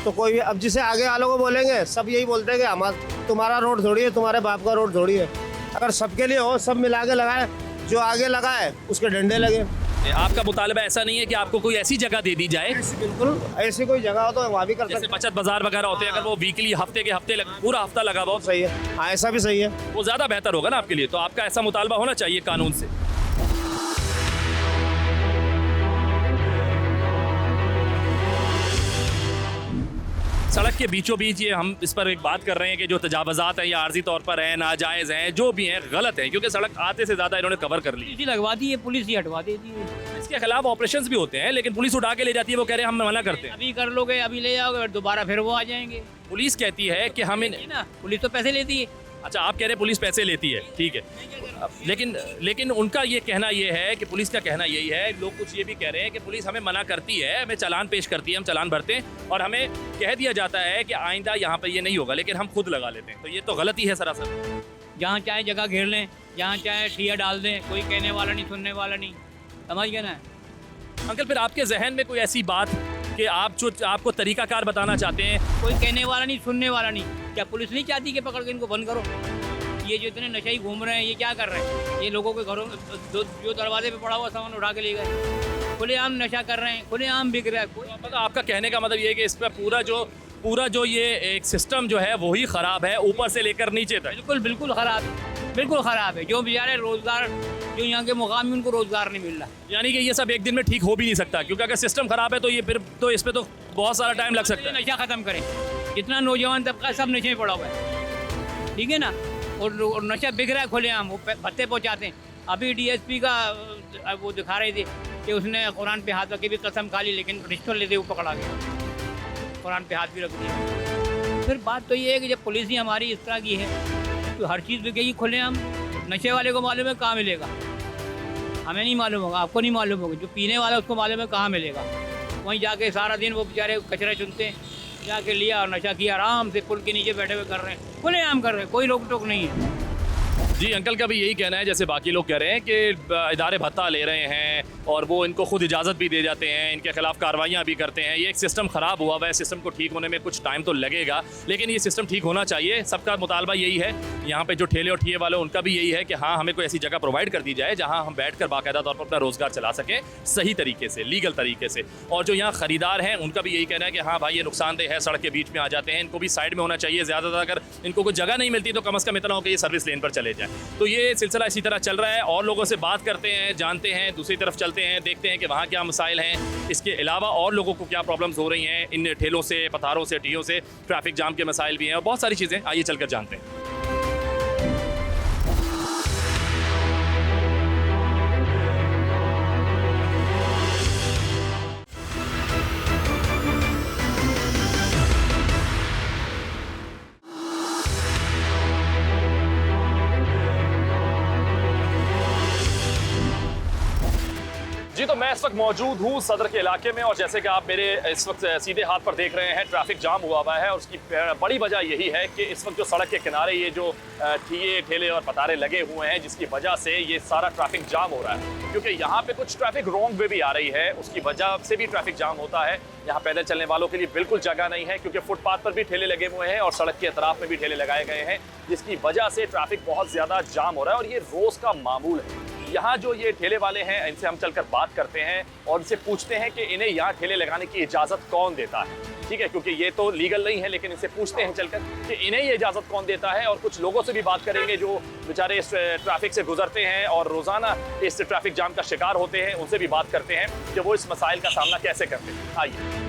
तो कोई भी अब जिसे आगे वालों को बोलेंगे, सब यही बोलते हैं कि हमारा तुम्हारा रोड थोड़ी है, तुम्हारे बाप का रोड थोड़ी है। अगर सबके लिए हो, सब मिला के लगाए, जो आगे लगाए उसके डंडे लगे। आपका मुतालबा ऐसा नहीं है कि आपको कोई ऐसी जगह दे दी जाए? बिल्कुल, ऐसी कोई जगह हो तो वहाँ भी कर जैसे सकते बचत बाजार वगैरह होते हैं, अगर वो वीकली हफ्ते के हफ्ते पूरा हफ्ता लगा हुआ हो, सही है। हाँ ऐसा भी सही है, वो ज़्यादा बेहतर होगा ना आपके लिए। तो आपका ऐसा मुतालबा होना चाहिए कानून से। सड़क के बीचों बीच ये हम इस पर एक बात कर रहे हैं कि जो तजावजात हैं या आर्जी तौर पर हैं, नाजायज़ हैं, जो भी हैं गलत हैं, क्योंकि सड़क आते से ज़्यादा इन्होंने कवर कर ली। पुलिस लगवा दी है, पुलिस ही हटवा देती है। इसके खिलाफ ऑपरेशंस भी होते हैं, लेकिन पुलिस उठा के ले जाती है, वो कह रहे हैं हम मना करते हैं। अभी कर लोगे, अभी ले जाओगे, फिर दोबारा फिर वो आ जाएंगे। पुलिस कहती है कि हम इन ना, पुलिस तो पैसे लेती है। अच्छा आप कह रहे हैं पुलिस पैसे लेती है, ठीक है, लेकिन उनका ये कहना ये है कि पुलिस का कहना यही है, लोग कुछ ये भी कह रहे हैं कि पुलिस हमें मना करती है, हमें चालान पेश करती है, हम चालान भरते हैं और हमें कह दिया जाता है कि आइंदा यहाँ पर ये नहीं होगा, लेकिन हम खुद लगा लेते हैं। तो ये तो गलती है सरासर। जहाँ चाहे जगह घेर लें, जहाँ चाहे ठिया डाल दें, कोई कहने वाला नहीं, सुनने वाला नहीं, समझ गए ना। अंकल फिर आपके जहन में कोई ऐसी बात कि आप जो आपको तरीकाकार बताना चाहते हैं? कोई कहने वाला नहीं, सुनने वाला नहीं। क्या पुलिस नहीं चाहती कि पकड़ के इनको बंद करो? ये जो इतने नशे ही घूम रहे हैं, ये क्या कर रहे हैं? ये लोगों के घरों में जो दरवाजे पे पड़ा हुआ सामान उठा के ले गए, खुलेआम नशा कर रहे हैं, खुलेआम बिक रहा है। कोई मतलब आपका कहने का मतलब ये है कि इस पर पूरा जो ये एक सिस्टम जो है वही ख़राब है, ऊपर से लेकर नीचे तक। बिल्कुल बिल्कुल ख़राब है, बिल्कुल ख़राब है। जो बेचारे रोज़गार, जो यहाँ के मुकामी, उनको रोज़गार नहीं मिल रहा। यानी कि ये सब एक दिन में ठीक हो भी नहीं सकता, क्योंकि अगर सिस्टम ख़राब है तो ये फिर तो इस पर तो बहुत सारा टाइम लग सकता है। नशा ख़त्म करें, जितना नौजवान तबका सब नशे में पड़ा हुआ है, ठीक है ना। और नशा बिक रहा है खुलेआम, वो भत्ते पहुँचाते हैं। अभी DSP का वो दिखा रहे थे कि उसने कुरान पे हाथ रख के भी कसम खा ली, लेकिन रिश्वत लेते हुए पकड़ा गया, कुरान पे हाथ भी रख दिया। फिर बात तो ये है कि जब पुलिस ही हमारी इस तरह की है तो हर चीज़ बिकेगी खुलेआम। नशे वाले को मालूम है कहाँ मिलेगा, हमें नहीं मालूम होगा, आपको नहीं मालूम होगा, जो पीने वाला उसको मालूम है कहाँ मिलेगा। वहीं जाके सारा दिन वो बेचारे कचरे चुनते हैं, जाके लिया और नशा किया, आराम से पुल के नीचे बैठे हुए कर रहे हैं, खुलेआम कर रहे हैं, कोई रोक टोक नहीं है। जी अंकल का भी यही कहना है जैसे बाकी लोग कह रहे हैं कि इदारे भत्ता ले रहे हैं और वो इनको खुद इजाज़त भी दे जाते हैं, इनके खिलाफ कार्रवाइयाँ भी करते हैं। ये एक सिस्टम ख़राब हुआ हुआ है, सिस्टम को ठीक होने में कुछ टाइम तो लगेगा, लेकिन ये सिस्टम ठीक होना चाहिए। सबका मुतालबा यही है, यहाँ पे जो ठेले और ठिए वाले उनका भी यही है कि हाँ हमें कोई ऐसी जगह प्रोवाइड कर दी जाए जहाँ हम बैठ कर बाकायदा तौर पर अपना रोज़गार चला सकें सही तरीके से, लीगल तरीके से। और जो यहाँ ख़रीदार हैं उनका भी यही कहना है कि हाँ भाई ये नुकसानदेह है, सड़क के बीच में आ जाते हैं, इनको भी साइड में होना चाहिए। ज़्यादातर अगर इनको कोई जगह नहीं मिलती तो कम से कम इतना हो कि ये सर्विस लेन पर चले जाए। तो ये सिलसिला इसी तरह चल रहा है और लोगों से बात करते हैं, जानते हैं, दूसरी तरफ चलते हैं, देखते हैं कि वहाँ क्या मसाइल हैं, इसके अलावा और लोगों को क्या प्रॉब्लम्स हो रही हैं इन ठेलों से, पथारों से, टीयों से। ट्रैफिक जाम के मसाइल भी हैं और बहुत सारी चीज़ें, आइए चलकर जानते हैं। जी तो मैं इस वक्त मौजूद हूँ सदर के इलाके में और जैसे कि आप मेरे इस वक्त सीधे हाथ पर देख रहे हैं ट्रैफिक जाम हुआ हुआ है और उसकी बड़ी वजह यही है कि इस वक्त जो सड़क के किनारे ये जो ठिए ठेले और पतारे लगे हुए हैं जिसकी वजह से ये सारा ट्रैफिक जाम हो रहा है, क्योंकि यहाँ पे कुछ ट्रैफिक रॉन्ग वे भी आ रही है, उसकी वजह से भी ट्रैफिक जाम होता है। यहाँ पैदल चलने वालों के लिए बिल्कुल जगह नहीं है क्योंकि फुटपाथ पर भी ठेले लगे हुए हैं और सड़क के अतराफ में भी ठेले लगाए गए हैं, जिसकी वजह से ट्रैफिक बहुत ज़्यादा जाम हो रहा है और ये रोज़ का मामूल है। यहाँ जो ये ठेले वाले हैं इनसे हम चलकर बात करते हैं और इनसे पूछते हैं कि इन्हें यहाँ ठेले लगाने की इजाज़त कौन देता है, ठीक है, क्योंकि ये तो लीगल नहीं है, लेकिन इनसे पूछते हैं चलकर कि इन्हें ये इजाज़त कौन देता है। और कुछ लोगों से भी बात करेंगे जो बेचारे इस ट्रैफिक से गुजरते हैं और रोज़ाना इस ट्रैफिक जाम का शिकार होते हैं, उनसे भी बात करते हैं कि वो इस मसाइल का सामना कैसे करते हैं। आइए।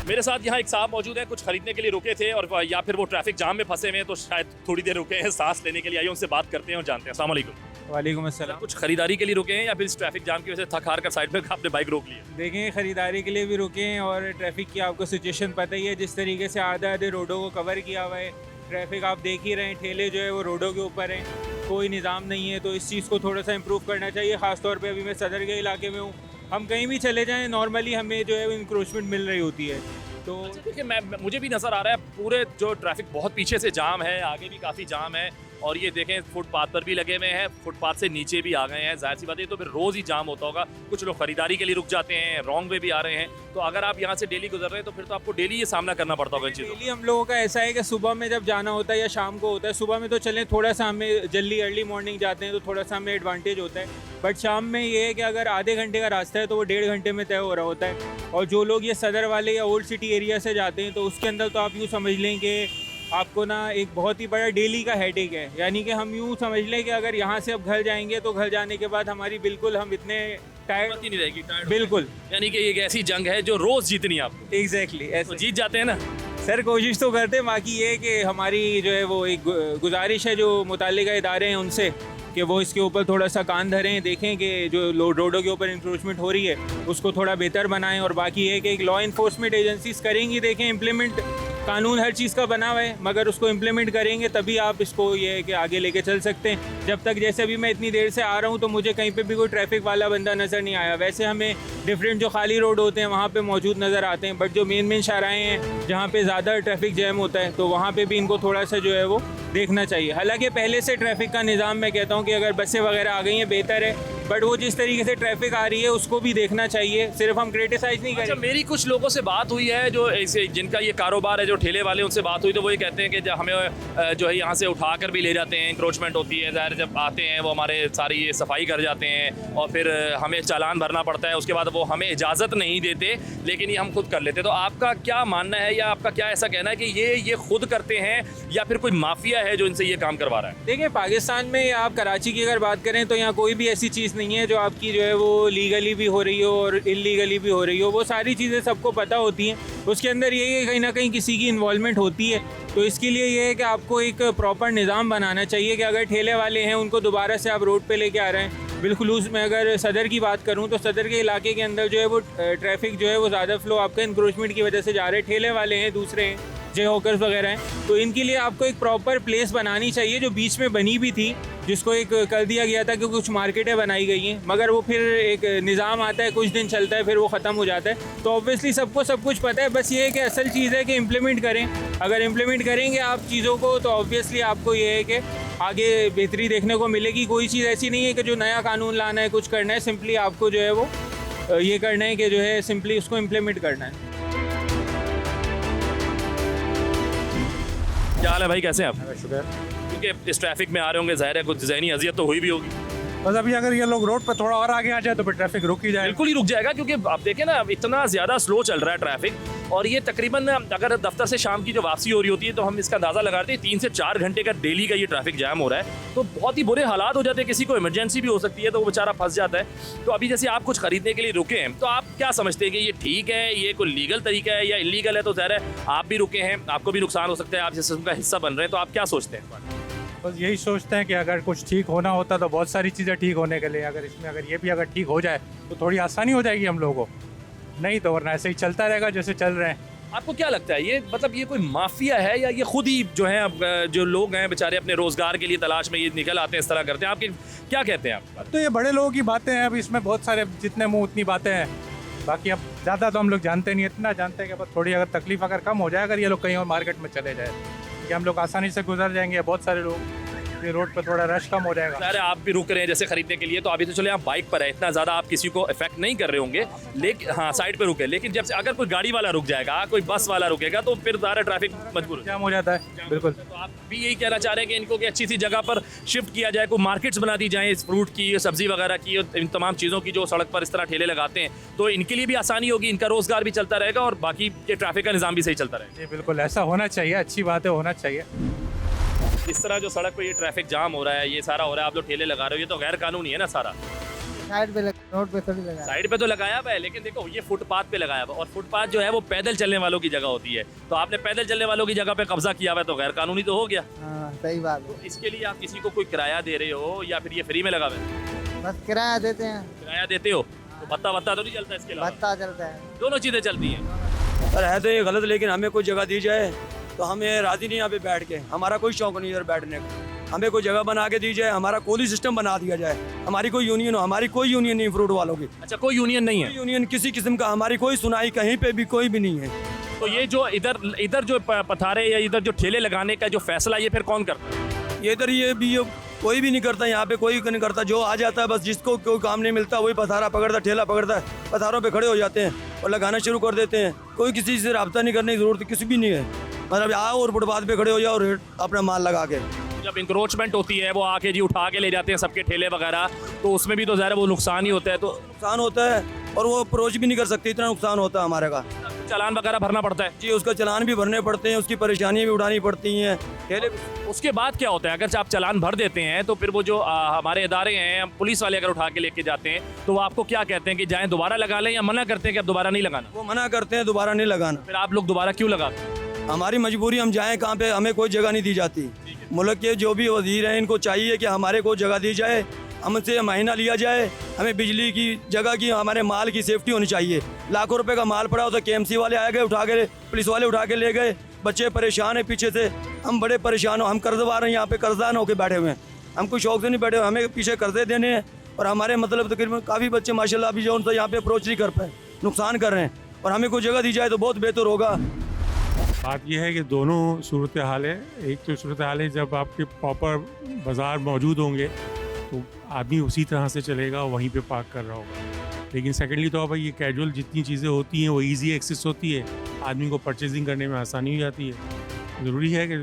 मेरे साथ यहाँ एक साहब मौजूद हैं, कुछ खरीदने के लिए रुके थे और या फिर वो ट्रैफिक जाम में फंसे हुए हैं तो शायद थोड़ी देर रुके हैं, सांस लेने के लिए। आइए उनसे बात करते हैं और जानते हैं। अस्सलाम वालेकुम। वालेकुम अस्सलाम। कुछ खरीदारी के लिए रुके हैं या फिर इस ट्रैफिक जाम की वजह से थक हार कर साइड में आपने बाइक रोक ली? देखें, ख़रीदारी के लिए भी रुके हैं और ट्रैफिक की आपको सिचुएशन पता ही है, जिस तरीके से आधे रोडों को कवर किया हुआ है। ट्रैफिक आप देख ही रहे हैं, ठेले जो है वो रोडों के ऊपर हैं, कोई निज़ाम नहीं है। तो इस चीज़ को थोड़ा सा इम्प्रूव करना चाहिए। ख़ासतौर पर अभी मैं सदर के इलाके में हूँ, हम कहीं भी चले जाएँ नॉर्मली हमें जो है इंक्रोचमेंट मिल रही होती है। तो देखिए मुझे भी नज़र आ रहा है पूरे जो ट्रैफिक बहुत पीछे से जाम है, आगे भी काफ़ी जाम है और ये देखें फुटपाथ पर भी लगे हुए हैं, फुटपाथ से नीचे भी आ गए हैं। जाहिर सी बात है तो फिर रोज़ ही जाम होता होगा। कुछ लोग खरीदारी के लिए रुक जाते हैं, रॉन्ग वे भी आ रहे हैं। तो अगर आप यहाँ से डेली गुजर रहे हैं तो फिर तो आपको डेली ये सामना करना पड़ता होगा इन चीज़ों। डेली हम लोगों का ऐसा है कि सुबह में जब जाना होता है या शाम को होता है, सुबह में तो चलें थोड़ा सा हमें जल्दी अर्ली मॉर्निंग जाते हैं तो थोड़ा सा हमें एडवांटेज होता है, बट शाम में ये है कि अगर आधे घंटे का रास्ता है तो वो 1.5 घंटे में तय हो रहा होता है। और जो लोग ये सदर वाले या ओल्ड सिटी एरिया से जाते हैं तो उसके अंदर तो आप यूँ समझ लें कि आपको ना एक बहुत ही बड़ा डेली का हेडेक है। यानी कि हम यूँ समझ लें कि अगर यहाँ से अब घर जाएंगे तो घर जाने के बाद हमारी बिल्कुल हम इतने टायर्ड ही नहीं रहेगी, बिल्कुल। यानी कि एक ऐसी जंग है जो रोज़ जीतनी है आपको। एग्जैक्टली ऐसे तो जीत जाते हैं ना सर, कोशिश तो करते हैं। बाकी ये कि हमारी जो है वो एक गुजारिश है जो मुताल्लिका इदारे हैं उनसे कि वो इसके ऊपर थोड़ा सा कान धरें, देखें कि जो रोडों के ऊपर इंक्रोचमेंट हो रही है उसको थोड़ा बेहतर बनाएं। और बाकी ये कि एक लॉ इन्फोर्समेंट एजेंसीज करेंगी, देखें इम्प्लीमेंट, कानून हर चीज़ का बना हुआ है मगर उसको इम्प्लीमेंट करेंगे तभी आप इसको ये है कि आगे लेके चल सकते हैं। जब तक जैसे अभी मैं इतनी देर से आ रहा हूँ तो मुझे कहीं पे भी कोई ट्रैफिक वाला बंदा नज़र नहीं आया। वैसे हमें डिफरेंट जो खाली रोड होते हैं वहाँ पे मौजूद नज़र आते हैं, बट जो मेन शाहराएँ हैं जहाँ पे ज़्यादा ट्रैफिक जैम होता है तो वहाँ पे भी इनको थोड़ा सा जो है वो देखना चाहिए। हालांकि पहले से ट्रैफिक का निज़ाम मैं कहता हूँ कि अगर बसें वगैरह आ गई हैं बेहतर है, बट वो जिस तरीके से ट्रैफिक आ रही है उसको भी देखना चाहिए, सिर्फ हम क्रिटिसाइज नहीं करें। मेरी कुछ लोगों से बात हुई है जो ऐसे जिनका ये कारोबार है, जो ठेले वाले, उनसे बात हुई तो वो ये कहते हैं कि जब हमें जो है यहाँ से उठा कर भी ले जाते हैं, इंक्रोचमेंट होती है, ज़ाहिर जब आते हैं वो हमारे सारी ये सफाई कर जाते हैं और फिर हमें चालान भरना पड़ता है, उसके बाद वो हमें इजाज़त नहीं देते लेकिन ये हम खुद कर लेते। तो आपका क्या मानना है या आपका क्या ऐसा कहना है कि ये खुद करते हैं या फिर कोई माफिया है जो इनसे ये काम करवा रहा है? देखिए, पाकिस्तान में आप कराची की अगर बात करें तो यहाँ कोई भी ऐसी चीज़ नहीं है जो आपकी जो है वो लीगली भी हो रही हो और इलीगली भी हो रही हो। वो सारी चीज़ें सबको पता होती हैं, उसके अंदर ये है कहीं ना कहीं किसी की इन्वॉल्वमेंट होती है। तो इसके लिए ये है कि आपको एक प्रॉपर निज़ाम बनाना चाहिए कि अगर ठेले वाले हैं उनको दोबारा से आप रोड पे लेके आ रहे हैं बिलखुलूस में अगर सदर की बात करूं तो सदर के इलाके के अंदर जो है वो ट्रैफिक जो है वो ज़्यादा फ्लो आपका इंक्रोचमेंट की वजह से जा रहे हैं। ठेले वाले हैं, दूसरे हैं, जे हॉकर्स वगैरह हैं, तो इनके लिए आपको एक प्रॉपर प्लेस बनानी चाहिए, जो बीच में बनी भी थी, जिसको एक कर दिया गया था कि कुछ मार्केटें बनाई गई हैं, मगर वो फिर एक निज़ाम आता है, कुछ दिन चलता है, फिर वो ख़त्म हो जाता है। तो ऑब्वियसली सबको सब कुछ पता है, बस ये है कि असल चीज़ है कि इम्प्लीमेंट करें। अगर इम्प्लीमेंट करेंगे आप चीज़ों को तो ऑब्वियसली आपको ये है कि आगे बेहतरी देखने को मिलेगी। कोई चीज़ ऐसी नहीं है कि जो नया कानून लाना है, कुछ करना है, सिंपली आपको जो है वो ये करना है कि जो है सिंपली उसको इम्प्लीमेंट करना है। क्या हाल है भाई, कैसे हैं आप? शुक्र। क्योंकि इस ट्रैफिक में आ रहे होंगे, जाहिर है कुछ ज़हनी अजियत तो हुई भी होगी। बस अभी अगर ये लोग रोड पर थोड़ा और आगे आ जाए तो फिर ट्रैफिक रुक ही जाए। बिल्कुल ही रुक जाएगा, क्योंकि आप देखें ना इतना ज़्यादा स्लो चल रहा है ट्रैफिक। और ये तकरीबन अगर दफ्तर से शाम की जो वापसी हो रही होती है तो हम इसका अंदाज़ा लगाते हैं 3 से 4 घंटे का डेली का ये ट्रैफिक जैम हो रहा है। तो बहुत ही बुरे हालात हो जाते हैं, किसी को इमरजेंसी भी हो सकती है तो वो बेचारा फंस जाता है। तो अभी जैसे आप कुछ खरीदने के लिए रुके हैं, तो आप क्या समझते हैं कि ये ठीक है, ये कोई लीगल तरीका है या इलीगल है? तो ज़ाहिर है आप भी रुके हैं, आपको भी नुकसान हो सकता है, आप इस सिस्टम का हिस्सा बन रहे हैं, तो आप क्या सोचते हैं? बस यही सोचते हैं कि अगर कुछ ठीक होना होता तो बहुत सारी चीज़ें ठीक होने के लिए, अगर इसमें अगर ये भी अगर ठीक हो जाए तो थोड़ी आसानी हो जाएगी हम लोगों को, नहीं तो वरना ऐसे ही चलता रहेगा जैसे चल रहे हैं। आपको क्या लगता है, ये मतलब ये कोई माफिया है या ये खुद ही जो है जो लोग हैं बेचारे अपने रोजगार के लिए तलाश में ये निकल आते हैं, इस तरह करते हैं? आपके क्या कहते हैं आप? तो ये बड़े लोगों की बातें हैं, अब इसमें बहुत सारे जितने मुँह उतनी बातें हैं। बाकी अब ज़्यादा तो हम लोग जानते नहीं, इतना जानते हैं कि बस थोड़ी अगर तकलीफ अगर कम हो जाए, अगर ये लोग कहीं और मार्केट में चले जाए कि हम लोग आसानी से गुजर जाएंगे। बहुत सारे लोग ये रोड पर थोड़ा रश कम हो जाएगा। अरे आप भी रुक रहे हैं जैसे खरीदने के लिए, तो अभी तो चले आप बाइक पर है, इतना ज़्यादा आप किसी को इफेक्ट नहीं कर रहे होंगे, लेकिन हाँ साइड पे रुके। लेकिन जब से अगर कोई गाड़ी वाला रुक जाएगा, कोई बस वाला रुकेगा, तो फिर ज़्यादा ट्रैफिक मजबूर जाम हो जाता है। बिल्कुल। तो आप भी यही कहना चाह रहे हैं कि इनको कि अच्छी सी जगह पर शिफ्ट किया जाए, कोई मार्केट्स बना दी जाए इस फ्रूट की, सब्जी वगैरह की, इन तमाम चीज़ों की जो सड़क पर इस तरह ठेले लगाते हैं, तो इनके लिए भी आसानी होगी, इनका रोजगार भी चलता रहेगा और बाकी के ट्रैफिक का निज़ाम भी सही चलता रहेगा। जी बिल्कुल, ऐसा होना चाहिए, अच्छी बात है, होना चाहिए। इस तरह जो सड़क पे ये ट्रैफिक जाम हो रहा है, ये सारा हो रहा है, आप लोग ठेले लगा रहे हो, ये तो गैर कानूनी है ना सारा? साइड पे रोड पे थोड़ी लगा, साइड पे तो लगाया हुआ है, लेकिन देखो ये फुटपाथ पे लगाया हुआ, और फुटपाथ जो है वो पैदल चलने वालों की जगह होती है, तो आपने पैदल चलने वालों की जगह पे कब्जा किया हुआ है, तो गैर कानूनी तो हो गया। सही बात है। तो इसके लिए आप किसी को कोई किराया दे रहे हो या फिर ये फ्री में लगा हुआ है? बस किराया देते हैं। किराया देते हो तो भत्ता तो नहीं चलता? इसके अलावा भत्ता चलता है, दोनों चीज़ें चलती हैं। सर है तो ये गलत, लेकिन हमें कोई जगह दी जाए तो हमें राजी नहीं यहाँ पे बैठ के, हमारा कोई शौक नहीं इधर बैठने का। हमें कोई जगह बना के दी जाए, हमारा कोई सिस्टम बना दिया जाए, हमारी कोई यूनियन हो, हमारी कोई यूनियन नहीं फ्रूट वालों की। अच्छा, कोई यूनियन नहीं है? यूनियन किसी किस्म का हमारी कोई सुनाई कहीं पे भी कोई भी नहीं है। तो ये जो इधर जो पथारे या इधर जो ठेले लगाने का जो फैसला, ये फिर कौन करता है? ये इधर ये भी कोई भी नहीं करता, यहाँ पे कोई नहीं करता, जो आ जाता है बस जिसको कोई काम नहीं मिलता वही पथारा पकड़ता, ठेला पकड़ता है, पथारों पे खड़े हो जाते हैं और लगाना शुरू कर देते हैं। कोई किसी से रब्ता नहीं करने की जरूरत किसी भी नहीं है, मतलब आओ और फुटपाथ पे खड़े हो जाओ और अपना माल लगा के। जब इंक्रोचमेंट होती है, वो आके जी उठा के ले जाते हैं सबके ठेले वगैरह, तो उसमें भी तो ज़ाहिर वो नुकसान ही होता है। तो नुकसान होता है और वो अप्रोच भी नहीं कर सकते, इतना नुकसान होता है हमारे का। चालान वगैरह भरना पड़ता है? जी, उसका चालान भी भरने पड़ते हैं, उसकी परेशानियाँ भी उठानी पड़ती हैं ठेले। उसके बाद क्या होता है, अगर आप चालान भर देते हैं तो फिर वो जो हमारे इदारे हैं, पुलिस वाले अगर उठा के लेके जाते हैं तो वो आपको क्या कहते हैं कि जाएं दोबारा लगा लें, या मना करते हैं कि अब दोबारा नहीं लगाना? वो मना करते हैं दोबारा नहीं लगाना। फिर आप लोग दोबारा क्यों लगाते हैं? हमारी मजबूरी, हम जाएं कहाँ पे, हमें कोई जगह नहीं दी जाती। मुल्क के जो भी वजीर हैं इनको चाहिए कि हमारे को जगह दी जाए, हमसे महीना लिया जाए, हमें बिजली की जगह की, हमारे माल की सेफ्टी होनी चाहिए। लाखों रुपए का माल पड़ा हो तो KMC वाले आए गए उठा के, पुलिस वाले उठा के ले गए, बच्चे परेशान हैं पीछे से, हम बड़े परेशान हो, हम कर्जदार हैं, यहाँ पे कर्जदार होकर बैठे हुए हैं, हम कोई शौक से नहीं बैठे हुए, हमें पीछे कर्जे देने हैं और हमारे मतलब तकरीबन काफ़ी बच्चे माशाल्लाह अभी जो उनसे यहाँ पे अप्रोच नहीं कर पाए, नुकसान कर रहे हैं, और हमें कोई जगह दी जाए तो बहुत बेहतर होगा। बात यह है कि दोनों सूरत हाल है। एक तो सूरत हाल है जब आपके प्रॉपर बाज़ार मौजूद होंगे तो आदमी उसी तरह से चलेगा, वहीं पे पार्क कर रहा होगा। लेकिन सेकेंडली तो अब ये कैजुअल जितनी चीज़ें होती हैं वो इजी एक्सेस होती है, आदमी को परचेजिंग करने में आसानी हो जाती है। ज़रूरी है कि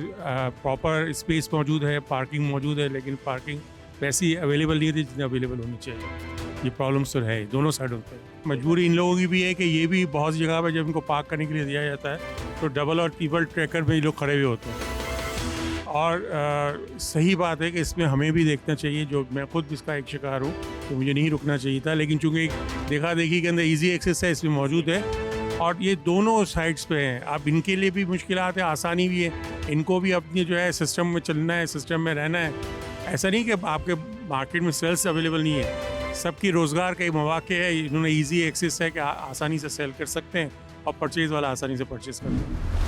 प्रॉपर स्पेस मौजूद है, पार्किंग मौजूद है, लेकिन पार्किंग वैसी अवेलेबल नहीं है जितनी अवेलेबल होनी चाहिए। ये प्रॉब्लम्स तो है दोनों साइडों पर। मजबूरी इन लोगों की भी है कि ये भी बहुत सी जगह पर जब इनको पार्क करने के लिए दिया जाता है तो डबल और ट्रिपल ट्रैकर में ये लोग खड़े हुए होते हैं। और सही बात है कि इसमें हमें भी देखना चाहिए, जो मैं खुद इसका एक शिकार हूँ, तो मुझे नहीं रुकना चाहिए था, लेकिन चूँकि एक देखा देखी के अंदर ईजी एक्सेस है, इसमें मौजूद है और ये दोनों साइड्स पे हैं। अब इनके लिए भी मुश्किलात है, आसानी भी है, इनको भी अपनी जो है सिस्टम में चलना है, सिस्टम में रहना है। ऐसा नहीं कि आपके मार्केट में सेल्स अवेलेबल नहीं है। सबकी रोज़गार का मौके है, इन्होंने इजी एक्सेस है कि आसानी से सेल कर सकते हैं और परचेज वाला आसानी से परचेज कर सकते हैं।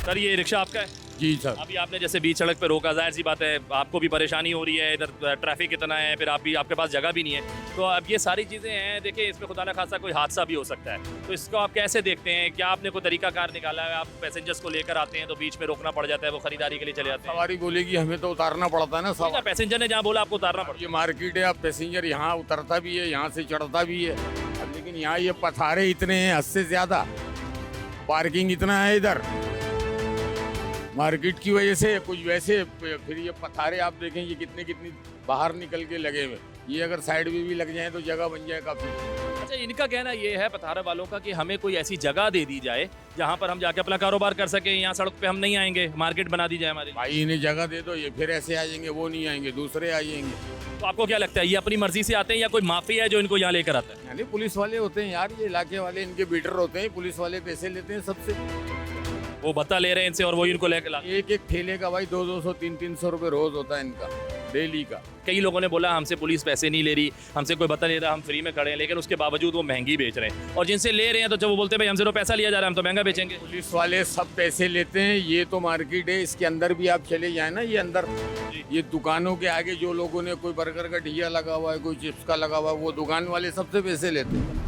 सर ये रिक्शा आपका है? जी सर। अभी आपने जैसे बीच सड़क पे रोका, जाहिर सी बात है आपको भी परेशानी हो रही है, इधर ट्रैफिक इतना है, फिर आपके पास जगह भी नहीं है, तो अब ये सारी चीज़ें हैं। देखिए इसमें खुदा ना खासा कोई हादसा भी हो सकता है, तो इसको आप कैसे देखते हैं? क्या आपने कोई तरीकाकार निकाला है? आप पैसेंजर्स को लेकर आते हैं तो बीच में रोकना पड़ जाता है, वो खरीदारी के लिए चले जाते हैं। सवारी बोलेगी हमें तो उतारना पड़ता है ना कोई ना, पैसेंजर ने जहाँ बोला आपको उतारना पड़ता ये मार्केट है, अब पैसेंजर यहाँ उतरता भी है, यहाँ से चढ़ता भी है। अब लेकिन यहाँ ये पथारे इतने हैं हद से ज़्यादा, पार्किंग इतना है इधर मार्केट की वजह से, कुछ वैसे फिर ये पथारे आप देखें ये कितनी बाहर निकल के लगे हुए, ये अगर साइड में भी लग जाए तो जगह बन जाए काफ़ी। अच्छा, इनका कहना ये है पथारा वालों का कि हमें कोई ऐसी जगह दे दी जाए जहाँ पर हम जाके अपना कारोबार कर सकें, यहाँ सड़क पे हम नहीं आएंगे, मार्केट बना दी जाए हमारी। भाई इन्हें जगह दे दो, ये फिर ऐसे आ जाएंगे, वो नहीं आएंगे, दूसरे आ जाएंगे। तो आपको क्या लगता है, ये अपनी मर्जी से आते हैं या कोई माफिया है जो इनको यहाँ लेकर आता है? यानी पुलिस वाले होते हैं यार, ये इलाके वाले इनके बीटर होते हैं, पुलिस वाले पैसे लेते हैं सबसे, वो भत्ता ले रहे हैं इनसे और वो इनको लेकर एक ठेले का भाई 200 300 रुपये रोज होता है इनका डेली का। कई लोगों ने बोला हमसे पुलिस पैसे नहीं ले रही, हमसे कोई भत्ता नहीं ले रहा, हम फ्री में खड़े हैं, लेकिन उसके बावजूद वो महंगी बेच रहे हैं, और जिनसे ले रहे हैं तो जब वो बोलते हैं भाई हमसे तो पैसा लिया जा रहा है, हम तो महंगा बेचेंगे। पुलिस वाले सब पैसे लेते हैं, ये तो मार्केट है, इसके अंदर भी आप चले जाए ना, ये अंदर ये दुकानों के आगे जो लोगों ने कोई बर्गर का ढिया लगा हुआ है, कोई चिप्स का लगा हुआ है, वो दुकान वाले सबसे पैसे लेते हैं।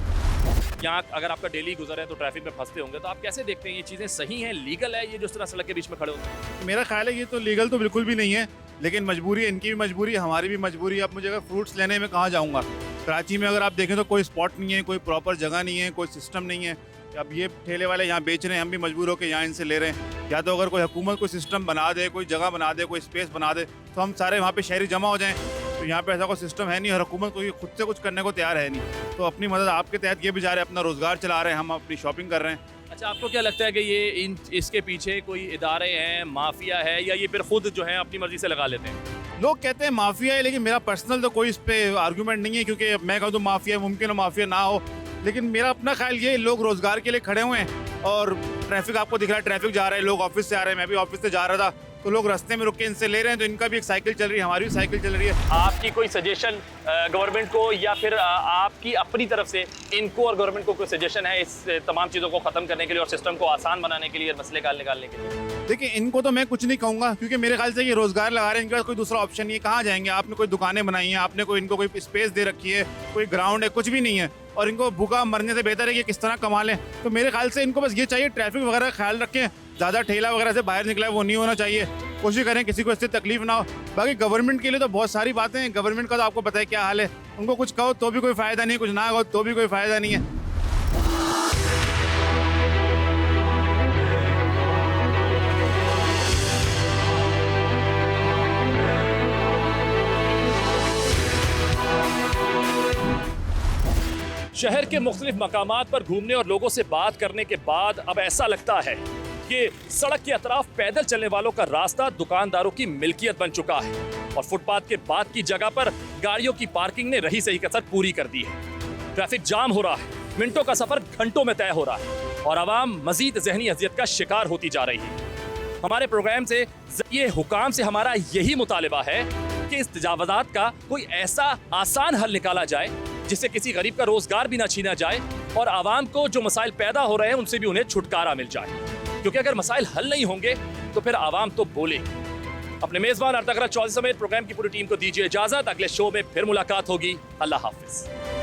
यहाँ अगर आपका डेली गुजर है तो ट्रैफिक में फंसते होंगे, तो आप कैसे देखते हैं ये चीज़ें सही हैं, लीगल है ये जो इस तरह सड़क के बीच में खड़े होते हैं? मेरा ख्याल है ये तो लीगल तो बिल्कुल भी नहीं है, लेकिन मजबूरी है, इनकी भी मजबूरी है, हमारी भी मजबूरी है। अब मुझे अगर फ्रूट्स लेने में कहाँ जाऊँगा? कराची में अगर आप देखें तो कोई स्पॉट नहीं है, कोई प्रॉपर जगह नहीं है, कोई सिस्टम नहीं है। अब ये ठेले वाले यहाँ बेच रहे हैं, हम भी मजबूर होकर यहाँ इनसे ले रहे हैं। या तो अगर कोई हुकूमत कोई सिस्टम बना दे, कोई जगह बना दे, कोई स्पेस बना दे, तो हम सारे वहाँ पे शहरी जमा हो जाएं। तो यहाँ पे ऐसा कोई सिस्टम है नहीं और हुकूमत कोई खुद से कुछ करने को तैयार है नहीं, तो अपनी मदद आपके तहत ये भी जा रहे हैं, अपना रोज़गार चला रहे हैं, हम अपनी शॉपिंग कर रहे हैं। अच्छा, आपको क्या लगता है कि ये इसके पीछे कोई इदारे हैं, माफिया है, या ये फिर खुद जो है अपनी मर्जी से लगा लेते हैं? लोग कहते हैं माफिया है, लेकिन मेरा पर्सनल तो कोई इस पर आर्गूमेंट नहीं है, क्योंकि मैं कहूँ तो माफिया मुमकिन हो माफिया ना हो, लेकिन मेरा अपना ख्याल ये, लोग रोज़गार के लिए खड़े हुए हैं और ट्रैफिक आपको दिख रहा है, ट्रैफिक जा रहा है, लोग ऑफिस से आ रहे हैं, मैं भी ऑफिस से जा रहा था, तो लोग रास्ते में रुक के इनसे ले रहे हैं, तो इनका भी एक साइकिल चल रही है, हमारी भी साइकिल चल रही है। आपकी कोई सजेशन गवर्नमेंट को या फिर आपकी अपनी तरफ से इनको और गवर्नमेंट को कोई सजेशन है इस तमाम चीज़ों को ख़त्म करने के लिए और सिस्टम को आसान बनाने के लिए, मसले का हल निकालने के लिए? देखिए, इनको तो मैं कुछ नहीं कहूँगा, क्योंकि मेरे ख्याल से ये रोज़गार लगा रहे हैं, इनके पास कोई दूसरा ऑप्शन नहीं है। कहाँ जाएंगे? आपने कोई दुकानें बनाई हैं, आपने कोई इनको कोई स्पेस दे रखी है, कोई ग्राउंड है, कुछ भी नहीं है, और इनको भूखा मरने से बेहतर है कि किस तरह कमा लें। तो मेरे ख्याल से इनको बस ये चाहिए, ट्रैफिक वगैरह का ख्याल रखें, ज़्यादा ठेला वगैरह से बाहर निकला है वो नहीं होना चाहिए, कोशिश करें किसी को इससे तकलीफ ना हो। बाकी गवर्नमेंट के लिए तो बहुत सारी बातें हैं, गवर्नमेंट का तो आपको पता है क्या हाल है, उनको कुछ कहो तो भी कोई फ़ायदा नहीं, कुछ ना कहो तो भी कोई फ़ायदा नहीं है। शहर के मुख्तलिफ मकामात पर घूमने और लोगों से बात करने के बाद अब ऐसा लगता है कि सड़क के अतराफ पैदल चलने वालों का रास्ता दुकानदारों की मिल्कियत बन चुका है और फुटपाथ के बाद की जगह पर गाड़ियों की पार्किंग ने रही सही कसर पूरी कर दी है। ट्रैफिक जाम हो रहा है, मिनटों का सफर घंटों में तय हो रहा है और आवाम मजीद जहनी अजियत का शिकार होती जा रही है। हमारे प्रोग्राम से ये हुकाम से हमारा यही मुतालिबा है कि इस तजावज़ात का कोई ऐसा आसान हल निकाला जाए जिससे किसी गरीब का रोजगार भी ना छीना जाए और आवाम को जो मसाइल पैदा हो रहे हैं उनसे भी उन्हें छुटकारा मिल जाए, क्योंकि अगर मसाइल हल नहीं होंगे तो फिर आवाम तो बोले। अपने मेजबान अर्तगरा चौधरी समेत प्रोग्राम की पूरी टीम को दीजिए इजाजत, अगले शो में फिर मुलाकात होगी। अल्लाह हाफिज।